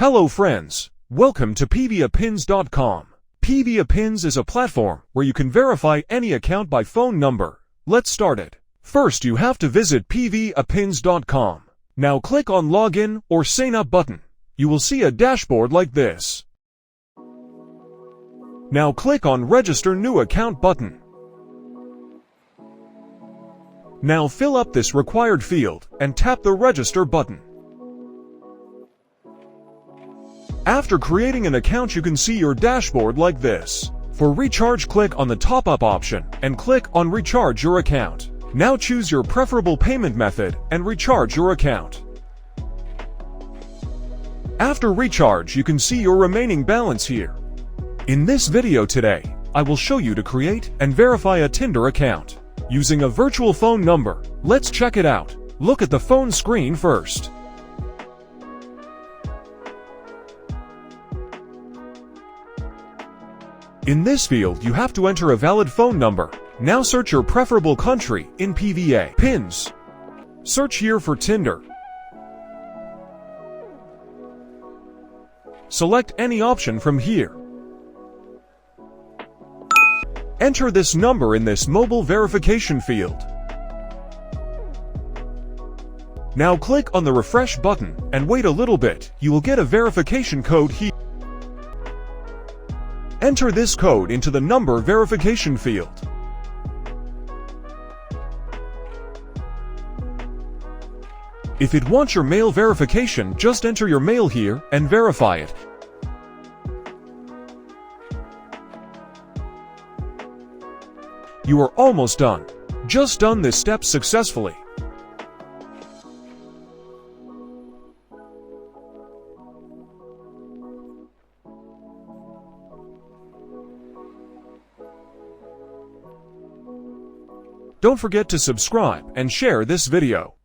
Hello friends, welcome to PvaPins.com. PvaPins is a platform where you can verify any account by phone number. Let's start it. First you have to visit PvaPins.com. Now click on Login or Sign Up button. You will see a dashboard like this. Now click on Register New Account button. Now fill up this required field and tap the Register button. After creating an account, you can see your dashboard like this. For recharge, click on the top up option and click on Recharge your account. Now choose your preferable payment method and recharge your account. After recharge, you can see your remaining balance here. In this video today, I will show you to create and verify a Tinder account using a virtual phone number. Let's check it out. Look at the phone screen first. In this field, you have to enter a valid phone number. Now search your preferable country in PvaPins. Search here for Tinder. Select any option from here. Enter this number in this mobile verification field. Now click on the refresh button and wait a little bit. You will get a verification code here. Enter this code into the number verification field. If it wants your mail verification, just enter your mail here and verify it. You are almost done. Just done this step successfully. Don't forget to subscribe and share this video.